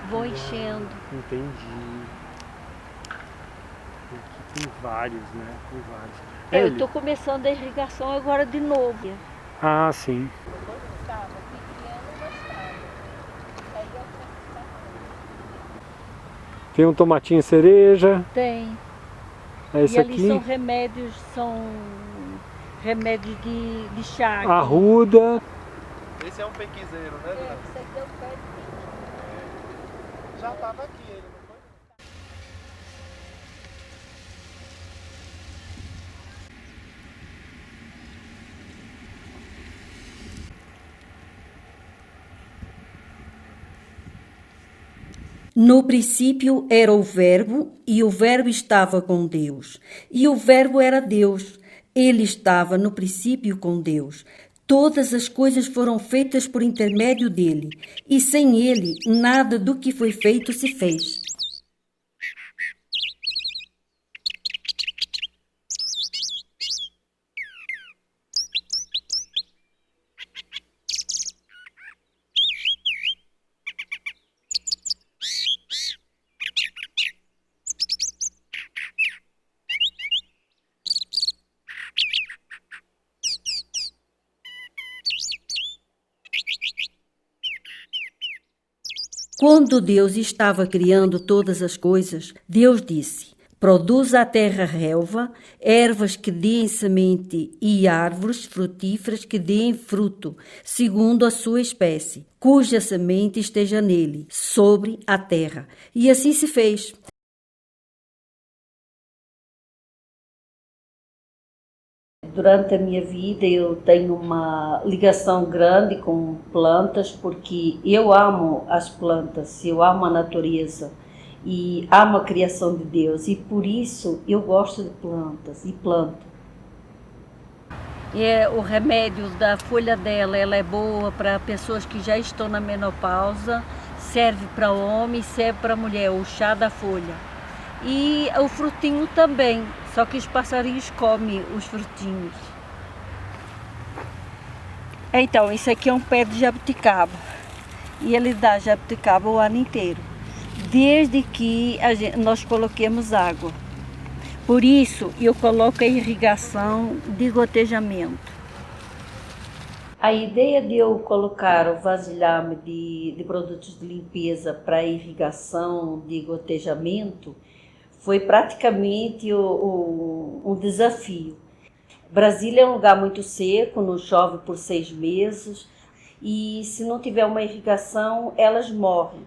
vou enchendo. Entendi. Aqui tem vários, né? Tem vários. Eu Ele? estou começando a irrigação agora de novo. Ah, sim. Estava pequeno, mas estava. Aí eu Tem um tomatinho cereja. tem. É esse E ali aqui. são remédios de chá. Arruda. Esse é um pequizeiro, né, dona? Esse aqui é o pé de Já tava aqui ele, não foi? No princípio era o Verbo, e o Verbo estava com Deus, e o Verbo era Deus. Ele estava no princípio com Deus. Todas as coisas foram feitas por intermédio dele, e sem ele nada do que foi feito se fez. Quando Deus estava criando todas as coisas, Deus disse: produza a terra relva, ervas que deem semente e árvores frutíferas que deem fruto, segundo a sua espécie, cuja semente esteja nele, sobre a terra. E assim se fez. Durante a minha vida eu tenho uma ligação grande com plantas porque eu amo as plantas, eu amo a natureza e amo a criação de Deus e por isso eu gosto de plantas e planto. E o remédio da folha dela, ela é boa para pessoas que já estão na menopausa, serve para homem, serve para mulher, o chá da folha. E o frutinho também, só que os passarinhos comem os frutinhos. Então, isso aqui é um pé de jabuticaba. E ele dá jabuticaba o ano inteiro, desde que nós coloquemos água. Por isso, eu coloco a irrigação de gotejamento. A ideia de eu colocar o vasilhame de produtos de limpeza para irrigação de gotejamento foi praticamente um desafio. Brasília é um lugar muito seco, não chove por 6 meses e se não tiver uma irrigação, elas morrem.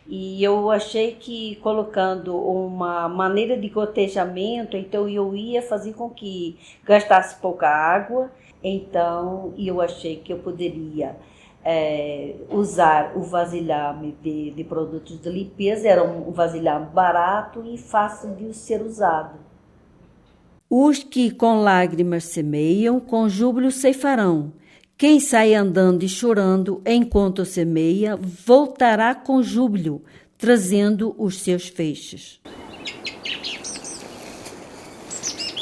E eu achei que colocando uma maneira de gotejamento, então eu ia fazer com que gastasse pouca água, então eu achei que eu poderia usar o vasilhame de produtos de limpeza, era um vasilhame barato e fácil de ser usado. Os que com lágrimas semeiam, com júbilo ceifarão. Quem sai andando e chorando enquanto semeia, voltará com júbilo, trazendo os seus feixes.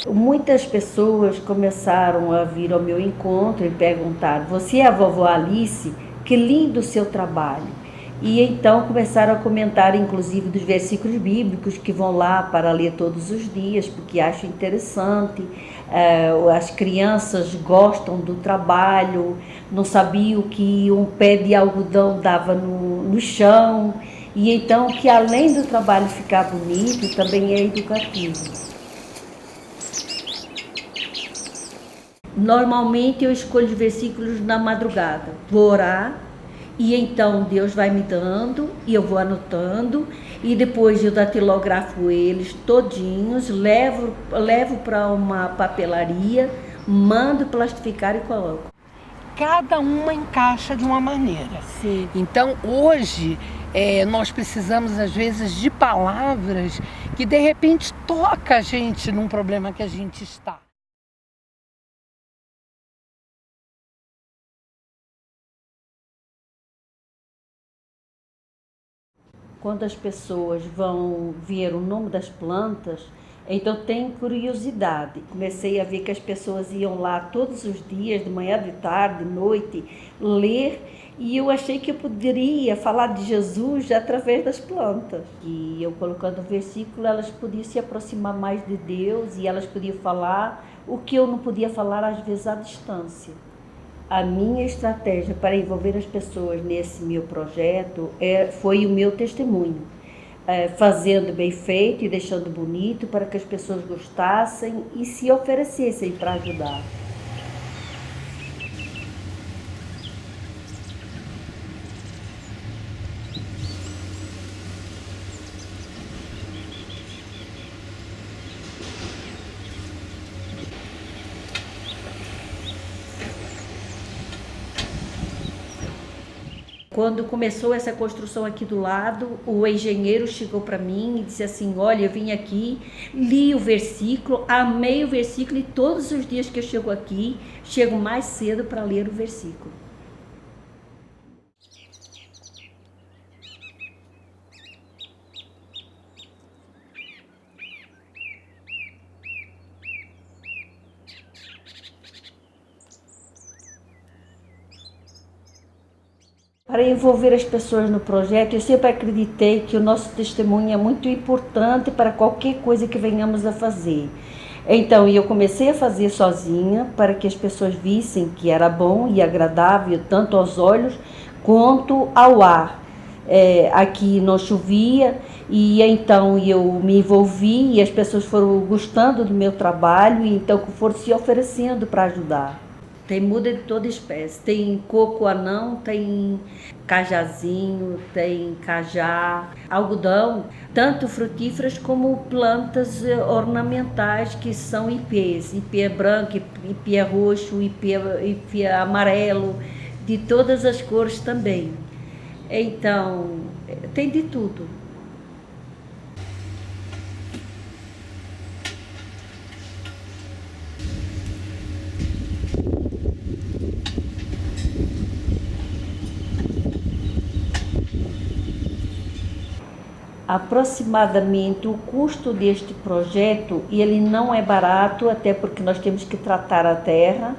Muitas pessoas começaram a vir ao meu encontro e perguntar: você é a vovó Alice? Que lindo o seu trabalho! E então começaram a comentar, inclusive, dos versículos bíblicos que vão lá para ler todos os dias, porque acham interessante. As crianças gostam do trabalho, não sabiam que um pé de algodão dava no chão. E então que além do trabalho ficar bonito, também é educativo. Normalmente eu escolho os versículos na madrugada. Vou orar e então Deus vai me dando e eu vou anotando e depois eu datilografo eles todinhos, levo para uma papelaria, mando plastificar e coloco. Cada uma encaixa de uma maneira. Sim. Então hoje nós precisamos às vezes de palavras que de repente toca a gente num problema que a gente está. Quando as pessoas vão ver o nome das plantas, então tem curiosidade. Comecei a ver que as pessoas iam lá todos os dias, de manhã, de tarde, de noite, ler E eu achei que eu poderia falar de Jesus através das plantas. E eu colocando o versículo, elas podiam se aproximar mais de Deus e elas podiam falar o que eu não podia falar às vezes à distância. A minha estratégia para envolver as pessoas nesse meu projeto foi o meu testemunho. Fazendo bem feito e deixando bonito para que as pessoas gostassem e se oferecessem para ajudar. Quando começou essa construção aqui do lado, o engenheiro chegou para mim e disse assim, olha, eu vim aqui, li o versículo, amei o versículo e todos os dias que eu chego aqui, chego mais cedo para ler o versículo. Para envolver as pessoas no projeto, eu sempre acreditei que o nosso testemunho é muito importante para qualquer coisa que venhamos a fazer. Então, eu comecei a fazer sozinha para que as pessoas vissem que era bom e agradável tanto aos olhos quanto ao ar. Aqui não chovia e então eu me envolvi e as pessoas foram gostando do meu trabalho e então foram se oferecendo para ajudar. Tem muda de toda espécie, tem coco anão, tem cajazinho, tem cajá, algodão, tanto frutíferas como plantas ornamentais que são ipês, ipê branco, ipê roxo, ipê amarelo, de todas as cores também. Então, tem de tudo. Aproximadamente o custo deste projeto, ele não é barato, até porque nós temos que tratar a terra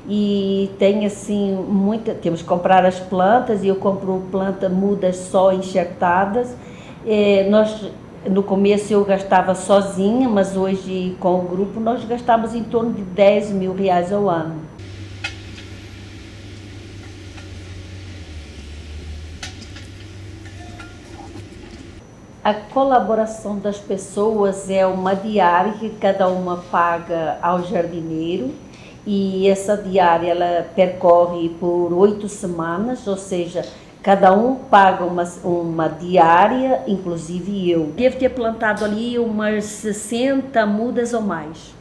e tem assim temos que comprar as plantas e eu compro mudas só enxertadas. No começo eu gastava sozinha, mas hoje com o grupo nós gastamos em torno de R$10.000 ao ano. A colaboração das pessoas é uma diária que cada uma paga ao jardineiro e essa diária ela percorre por 8 semanas, ou seja, cada um paga uma diária, inclusive eu. Devo ter plantado ali umas 60 mudas ou mais.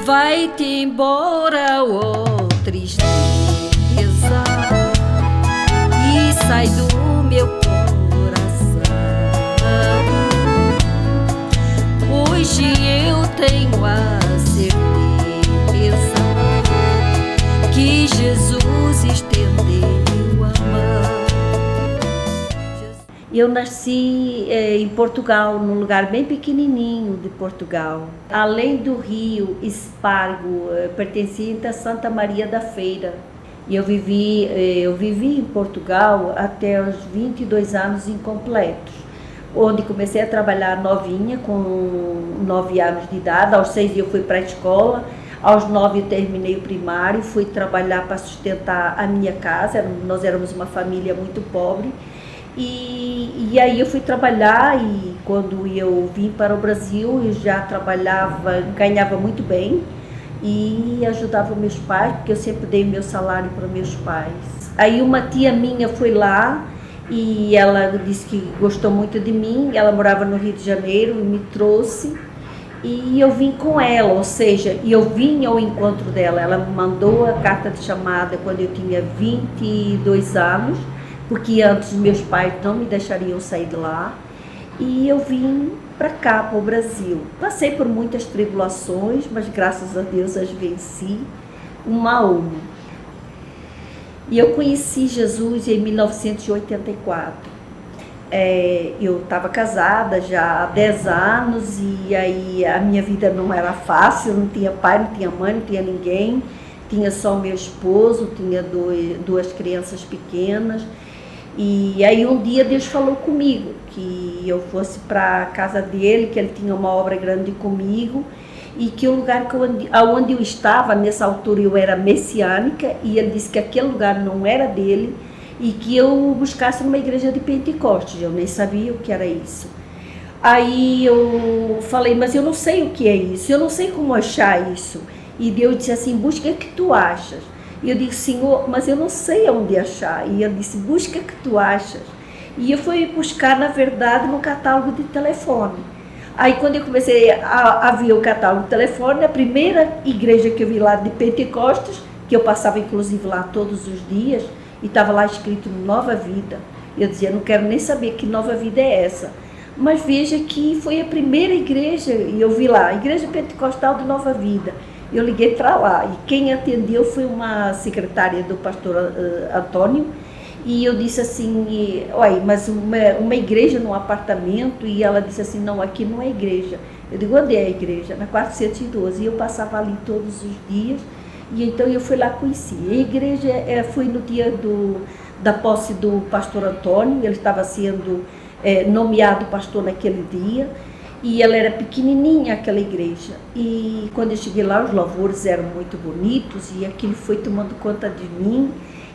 Vai-te embora, oh tristeza, e sai do meu coração. Hoje eu tenho a certeza que Jesus estendeu a mão. Eu nasci em Portugal, num lugar bem pequenininho de Portugal. Além do rio Espargo, pertencia a Santa Maria da Feira. E eu vivi em Portugal até os 22 anos incompletos, onde comecei a trabalhar novinha, com 9 anos de idade. Aos 6 eu fui para a escola, aos 9 eu terminei o primário, fui trabalhar para sustentar a minha casa. Nós éramos uma família muito pobre. E aí eu fui trabalhar e quando eu vim para o Brasil eu já trabalhava, ganhava muito bem e ajudava meus pais, porque eu sempre dei meu salário para meus pais. Aí uma tia minha foi lá e ela disse que gostou muito de mim, ela morava no Rio de Janeiro e me trouxe e eu vim com ela, ou seja, eu vim ao encontro dela. Ela me mandou a carta de chamada quando eu tinha 22 anos, porque antes meus pais não me deixariam sair de lá. e eu vim para cá, para o Brasil. Passei por muitas tribulações, mas graças a Deus as venci, uma a uma. E eu conheci Jesus em 1984. Eu estava casada já há 10 anos e aí a minha vida não era fácil, não tinha pai, não tinha mãe, não tinha ninguém, tinha só meu esposo, tinha duas crianças pequenas. E aí um dia Deus falou comigo que eu fosse para a casa dele, que ele tinha uma obra grande comigo e que o lugar onde eu estava, nessa altura eu era messiânica, e ele disse que aquele lugar não era dele e que eu buscasse numa igreja de Pentecostes. Eu nem sabia o que era isso. Aí eu falei, mas eu não sei o que é isso, eu não sei como achar isso. E Deus disse assim, busca o que tu achas. E eu disse, Senhor, mas eu não sei onde achar. E ele disse, busca o que tu achas. E eu fui buscar, na verdade, no catálogo de telefone. Aí quando eu comecei a ver o catálogo de telefone, a primeira igreja que eu vi lá de Pentecostes, que eu passava inclusive lá todos os dias, e estava lá escrito Nova Vida. Eu dizia, não quero nem saber que Nova Vida é essa. Mas veja que foi a primeira igreja, e eu vi lá, Igreja Pentecostal de Nova Vida. Eu liguei para lá, e quem atendeu foi uma secretária do pastor Antônio, e eu disse assim, olha, mas uma igreja num apartamento, e ela disse assim, não, aqui não é igreja. Eu digo, onde é a igreja? Na 412, e eu passava ali todos os dias, e então eu fui lá conheci. A igreja foi no dia da posse do pastor Antônio, ele estava sendo nomeado pastor naquele dia, e ela era pequenininha, aquela igreja. E quando eu cheguei lá, os louvores eram muito bonitos, e aquilo foi tomando conta de mim.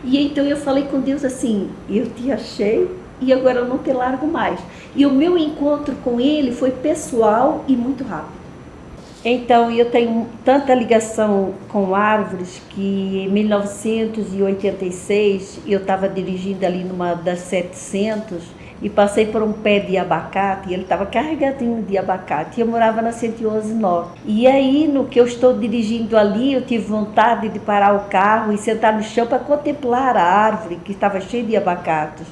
E então eu falei com Deus assim, eu te achei e agora eu não te largo mais. E o meu encontro com ele foi pessoal e muito rápido. Então eu tenho tanta ligação com árvores que em 1986 eu estava dirigindo ali numa das 700 e passei por um pé de abacate, e ele estava carregadinho de abacate, e eu morava na 111 Norte. E aí, no que eu estou dirigindo ali, eu tive vontade de parar o carro e sentar no chão para contemplar a árvore, que estava cheia de abacates.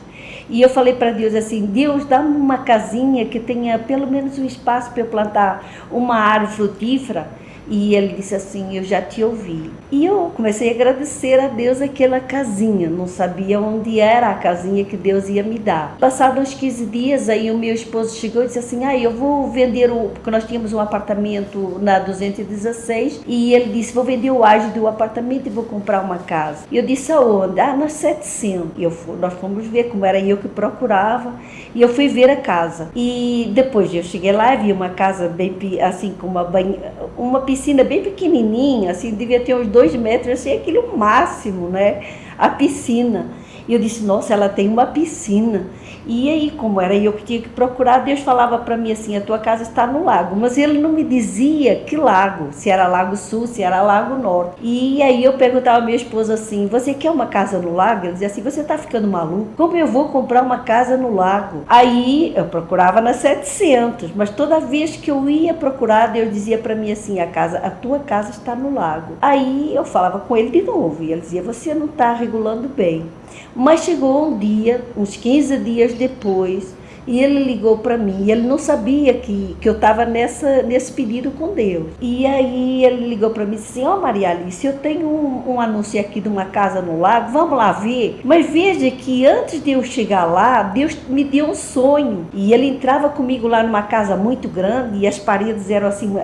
E eu falei para Deus assim, Deus, dá-me uma casinha que tenha pelo menos um espaço para eu plantar uma árvore frutífera. E ele disse assim, eu já te ouvi. E eu comecei a agradecer a Deus aquela casinha, não sabia onde era a casinha que Deus ia me dar. Passados uns 15 dias, aí o meu esposo chegou e disse assim, eu vou vender porque nós tínhamos um apartamento na 216, e ele disse, vou vender o ágio do apartamento e vou comprar uma casa. E eu disse, aonde? Na 700. E nós fomos ver como era eu que procurava, e eu fui ver a casa. E depois eu cheguei lá e vi uma casa bem assim, com uma piscina bem pequenininha, assim, devia ter uns 2 metros, assim, aquilo máximo, né, a piscina. E eu disse, nossa, ela tem uma piscina. E aí, como era eu que tinha que procurar, Deus falava para mim assim, a tua casa está no lago. Mas ele não me dizia que lago, se era Lago Sul, se era Lago Norte. E aí eu perguntava ao meu esposo assim, você quer uma casa no lago? Ele dizia assim, você está ficando maluco? Como eu vou comprar uma casa no lago? Aí eu procurava na 700, mas toda vez que eu ia procurar, Deus dizia para mim assim, a tua casa está no lago. Aí eu falava com ele de novo, e ele dizia, você não está regulando bem. Mas chegou um dia, uns 15 dias depois, e ele ligou para mim, e ele não sabia que eu estava nesse pedido com Deus. E aí ele ligou para mim e disse assim, Maria Alice, eu tenho um anúncio aqui de uma casa no lago, vamos lá ver. Mas veja que antes de eu chegar lá, Deus me deu um sonho. E ele entrava comigo lá numa casa muito grande, e as paredes eram assim,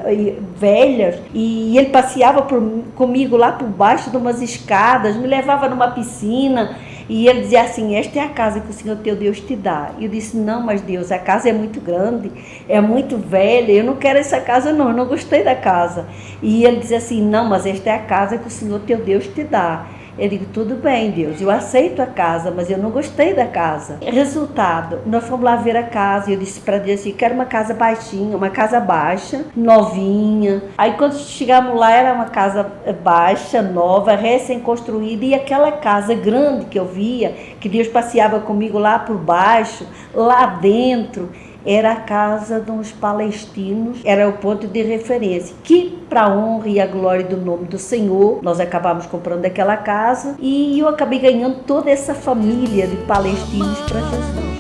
velhas, e ele passeava comigo lá por baixo de umas escadas, me levava numa piscina, e ele dizia assim, esta é a casa que o Senhor teu Deus te dá. E eu disse, não, mas Deus, a casa é muito grande, é muito velha, eu não quero essa casa não, eu não gostei da casa. E ele dizia assim, não, mas esta é a casa que o Senhor teu Deus te dá. Eu digo, tudo bem, Deus, eu aceito a casa, mas eu não gostei da casa. Resultado, nós fomos lá ver a casa, e eu disse para Deus assim, quero uma casa baixinha, uma casa baixa, novinha. Aí quando chegamos lá, era uma casa baixa, nova, recém-construída, e aquela casa grande que eu via, que Deus passeava comigo lá por baixo, lá dentro, era a casa de uns palestinos, era o ponto de referência, que para a honra e a glória do nome do Senhor, nós acabamos comprando aquela casa, e eu acabei ganhando toda essa família de palestinos para Jesus.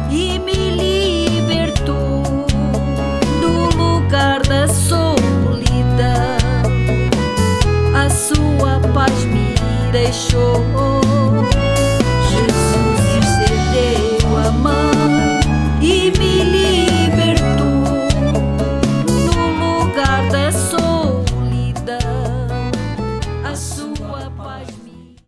E me libertou. deixou